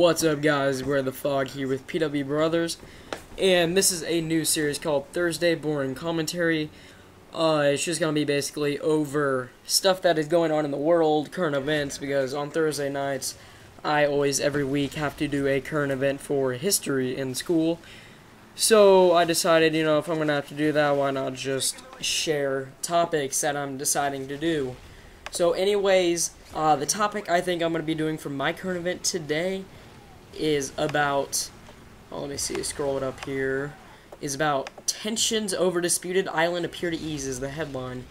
What's up, guys? We're the Fog here with PWBrothers, and this is a new series called Thursday Boring Commentary. It's just gonna be basically over stuff that is going on in the world, current events, because on Thursday nights, I always, every week, have to do a current event for history in school. So I decided, if I'm gonna have to do that, why not just share topics that I'm deciding to do. So anyways, the topic I think I'm going to be doing for my current event today is about, let me see, scroll it up here, is about tensions over disputed island appear to ease is the headline,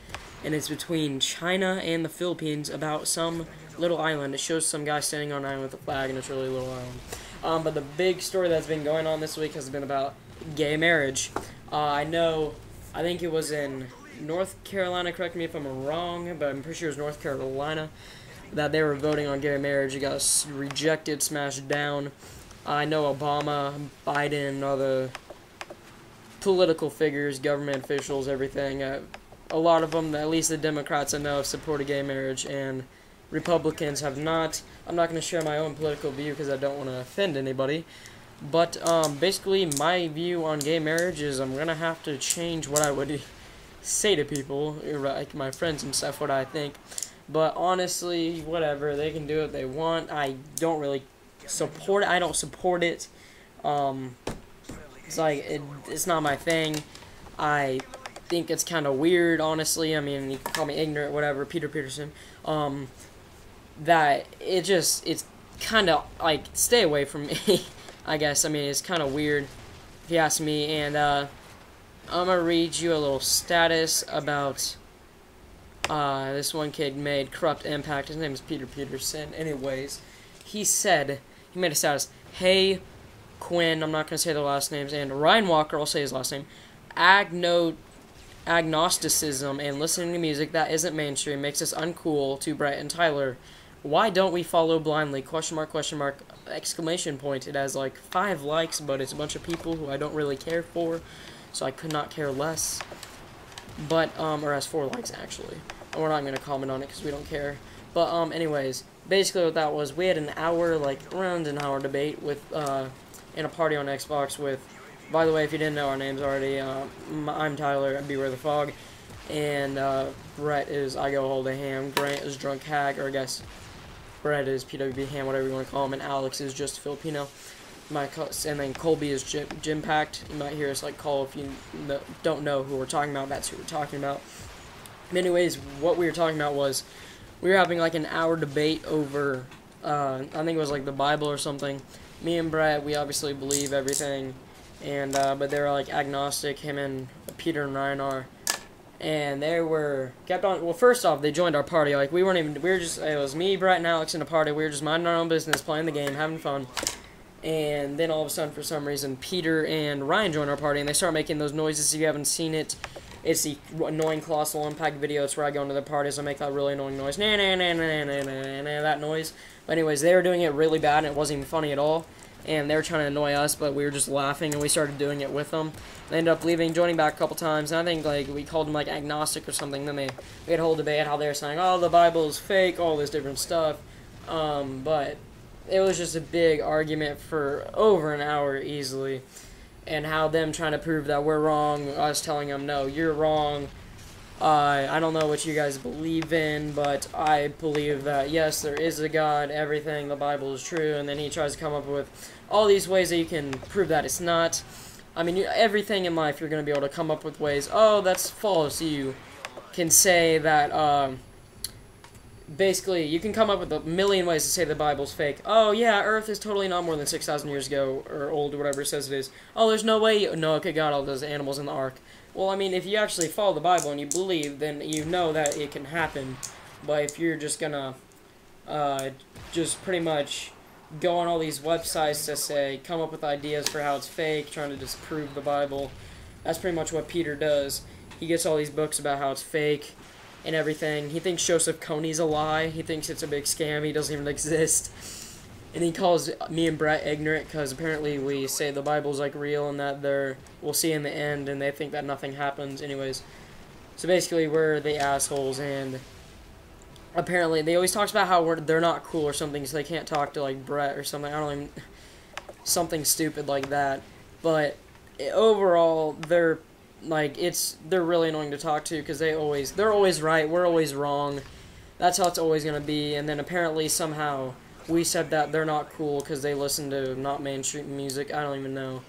and it's between China and the Philippines about some little island. It shows some guy standing on an island with a flag, and it's a really little island. But the big story that's been going on this week has been about gay marriage. I think it was in North Carolina, correct me if I'm wrong, but I'm pretty sure it was North Carolina, that they were voting on gay marriage. It got rejected, smashed down. I know Obama, Biden, all the political figures, government officials, everything, a lot of them, at least the Democrats I know, have supported gay marriage, and Republicans have not. I'm not going to share my own political view because I don't want to offend anybody. But basically, my view on gay marriage is I'm going to have to change what I would say to people, like my friends and stuff, what I think. But honestly, whatever, they can do what they want. I don't really support it. I don't support it. It's like, it's not my thing. I think it's kind of weird, honestly. I mean, you can call me ignorant, whatever, Peter Peterson. That it's kind of, like, stay away from me, I guess. I mean, it's kind of weird, if you ask me. And, I'm going to read you a little status about this one kid made corrupt impact. His name is Peter Peterson. Anyways, he made a status, "Hey, Quinn," I'm not going to say the last names, and Ryan Walker, I'll say his last name, "Agnosticism and listening to music that isn't mainstream makes us uncool to Brett and Tyler. Why don't we follow blindly? Question mark, exclamation point." It has like 5 likes, but it's a bunch of people who I don't really care for, so I could not care less. But, or has 4 likes, actually. And we're not going to comment on it because we don't care. But, anyways, basically what that was, we had an hour, around an hour debate with, in a party on Xbox with, by the way, if you didn't know our names already, I'm Tyler, I'm Beware the Fog, and, Brett is I Go Hold a Ham, Grant is Drunk Hag, or I guess Brett is PWB Ham, whatever you want to call him, and Alex is just Filipino. And then Colby is Gym Packed. You might hear us call if you don't know who we're talking about. That's who we're talking about. Anyways, what we were talking about was we were having an hour debate over I think it was the Bible or something. Me and Brett, we obviously believe everything, and but they were agnostic. Him and Peter and Ryan are, and they kept on. Well, first off, they joined our party. It was me, Brett, and Alex in a party. We were just minding our own business, playing the game, having fun. And then all of a sudden, for some reason, Peter and Ryan join our party, and they start making those noises. If you haven't seen it, it's the annoying Colossal Impact video. It's where I go into their parties and make that really annoying noise. That noise. But anyways, they were doing it really bad, and it wasn't even funny at all. And they were trying to annoy us, but we were just laughing, and we started doing it with them. They ended up leaving, joining back a couple times, and I think we called them agnostic or something. Then we had a whole debate how they were saying, oh, the Bible is fake, all this different stuff. But it was just a big argument for over an hour easily, and how them trying to prove that we're wrong, us telling them, no, you're wrong. I don't know what you guys believe in, but I believe that, yes, there is a God, everything, the Bible is true, and then he tries to come up with all these ways that you can prove that it's not. I mean, everything in life, you're going to be able to come up with ways, oh, that's false. You can say that, basically, you can come up with a million ways to say the Bible's fake. Oh, yeah, Earth is totally not more than 6,000 years ago, or old, or whatever it says it is. Oh, there's no way Noah could got all those animals in the ark. Well, I mean, if you actually follow the Bible and you believe, then you know that it can happen. But if you're just gonna, just pretty much go on all these websites to say, come up with ideas for how it's fake, trying to disprove the Bible, that's pretty much what Peter does. He gets all these books about how it's fake and everything. He thinks Joseph Kony's a lie. He thinks it's a big scam. He doesn't even exist. And he calls me and Brett ignorant because apparently we say the Bible's real and that we'll see in the end, and they think that nothing happens. Anyways, so basically we're the assholes, and apparently they always talks about how they're not cool or something, so they can't talk to like Brett or something. I don't even something stupid like that. But overall, they're like they're really annoying to talk to because they're always right, we're always wrong. That's how it's always gonna be. And then apparently somehow we said that they're not cool because they listen to not mainstream music. I don't even know.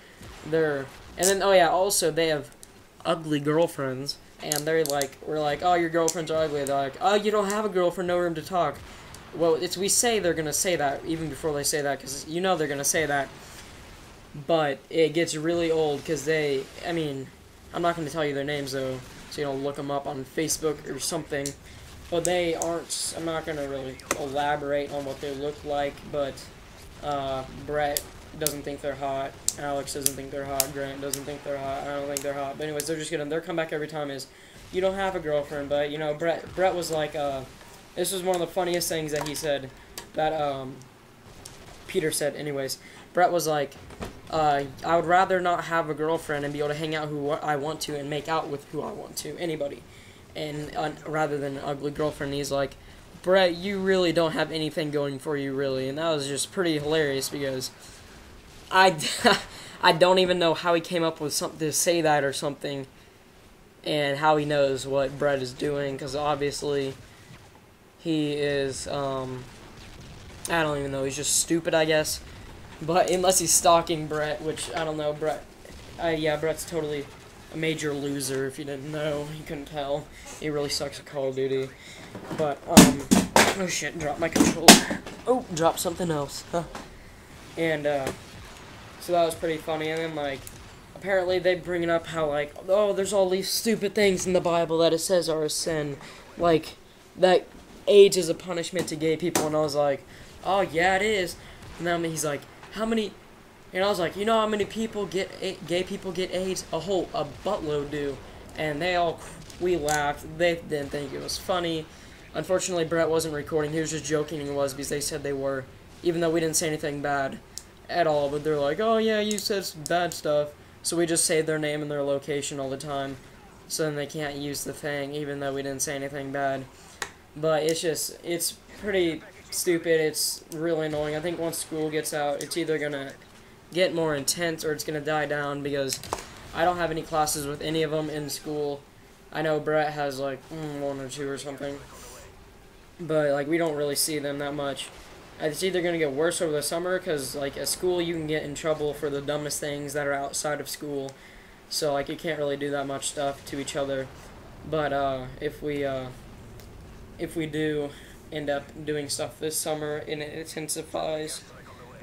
And then oh yeah, also they have ugly girlfriends. And we're like, oh, your girlfriends are ugly. They're like, oh, you don't have a girlfriend, no room to talk. Well, we say they're going to say that, even before they say that, because you know they're going to say that. But it gets really old, because I mean, I'm not going to tell you their names, though, so you don't look them up on Facebook or something. But I'm not going to really elaborate on what they look like, but Brett doesn't think they're hot, Alex doesn't think they're hot, Grant doesn't think they're hot, I don't think they're hot. But anyways, their comeback every time is, you don't have a girlfriend. But, you know, Brett was like, this was one of the funniest things that he said, that, Peter said, anyways. Brett was like, I would rather not have a girlfriend and be able to hang out who I want to and make out with who I want to, anybody. And, rather than an ugly girlfriend. He's like, Brett, you really don't have anything going for you, really. And that was just pretty hilarious, because I don't even know how he came up with something to say that or something, and how he knows what Brett is doing, because obviously he is, I don't even know, he's just stupid, I guess. But unless he's stalking Brett, which, I don't know, yeah, Brett's totally a major loser, if you didn't know, you couldn't tell. He really sucks at Call of Duty. But, oh shit, dropped my controller. Oh, dropped something else, huh. And, so that was pretty funny. And then, like, apparently they bring it up how, like, oh, there's all these stupid things in the Bible that it says are a sin. Like, that AIDS is a punishment to gay people. And I was like, oh, yeah, it is. And then he's like, how many... And I was like, you know how many people gay people get AIDS? A buttload do. And we laughed. They didn't think it was funny. Unfortunately, Brett wasn't recording. He was just joking he was, because they said they were. Even though we didn't say anything bad at all, but they're like, oh yeah, you said some bad stuff, so we just say their name and their location all the time, so then they can't use the thing, even though we didn't say anything bad. But it's pretty stupid. It's really annoying. I think once school gets out, it's either gonna get more intense or it's gonna die down, because I don't have any classes with any of them in school. I know Brett has like one or two or something, but like we don't really see them that much. It's either going to get worse over the summer, because, like, at school you can get in trouble for the dumbest things that are outside of school. So, like, you can't really do that much stuff to each other. But, if we do end up doing stuff this summer and it intensifies,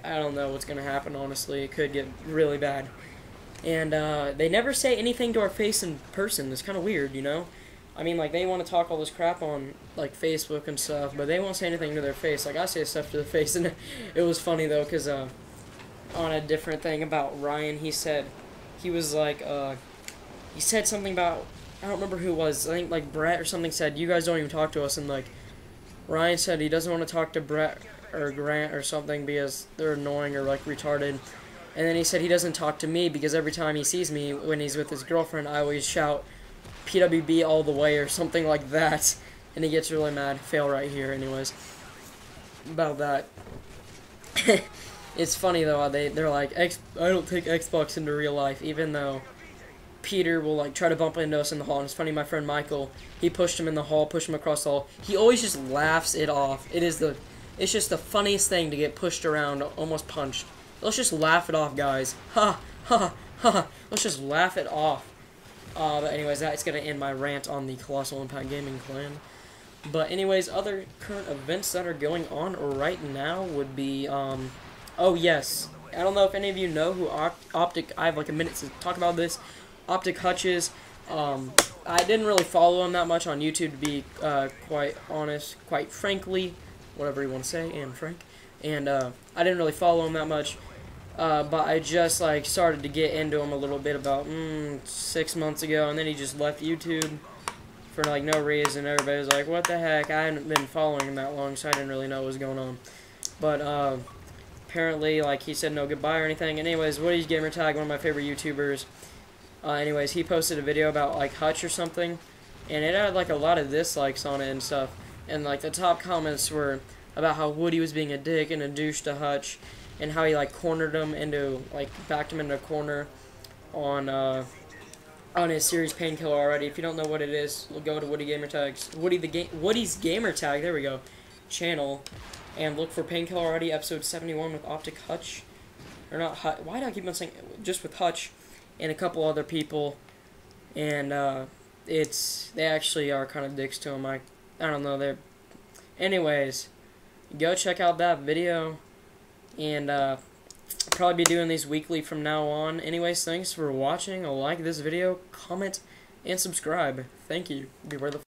I don't know what's going to happen, honestly. It could get really bad. And, they never say anything to our face in person. It's kind of weird, you know? I mean, like, they want to talk all this crap on, like, Facebook and stuff, but they won't say anything to their face. Like, I say stuff to their face, and it was funny, though, because, on a different thing about Ryan, he said something about, I don't remember who it was, I think, like, Brett or something said, you guys don't even talk to us, and, like, Ryan said he doesn't want to talk to Brett or Grant or something because they're annoying or, like, retarded. And then he said he doesn't talk to me because every time he sees me when he's with his girlfriend, I always shout, PWB all the way or something like that, and he gets really mad. Fail right here, anyways, about that. It's funny though how they're like, I don't take Xbox into real life, even though Peter will like try to bump into us in the hall. And it's funny, my friend Michael, he pushed him in the hall, pushed him across the hall. He always just laughs it off. It's just the funniest thing to get pushed around, almost punched. Let's just laugh it off, guys. Ha ha ha. Let's just laugh it off. But anyways, that's going to end my rant on the Colossal Impact Gaming clan. But anyways, other current events that are going on right now would be, oh yes, I don't know if any of you know who Optic, I have like a minute to talk about this, Optic Hutches. I didn't really follow him that much on YouTube, to be quite honest, quite frankly, whatever you want to say, and frank. And I didn't really follow him that much. But I just, like, started to get into him a little bit about, 6 months ago, and then he just left YouTube for, like, no reason. Everybody was like, what the heck? I hadn't been following him that long, so I didn't really know what was going on. But, apparently, like, he said no goodbye or anything. And anyways, Woody's Gamertag, one of my favorite YouTubers, anyways, he posted a video about, like, Hutch or something, and it had, like, a lot of dislikes on it and stuff. and like the top comments were about how Woody was being a dick and a douche to Hutch, and how he like cornered him into like backed him into a corner on his series Painkiller already. If you don't know what it is, we'll go to Woody's Gamertag. There we go, channel, and look for Painkiller already episode 71 with Optic Hutch, or not Hutch. Why do I keep on saying just with Hutch, and a couple other people, and they actually are kind of dicks to him. I don't know. Anyways, go check out that video, and I'll probably be doing these weekly from now on. Anyways, thanks for watching. Like this video, comment, and subscribe. Thank you. Beware the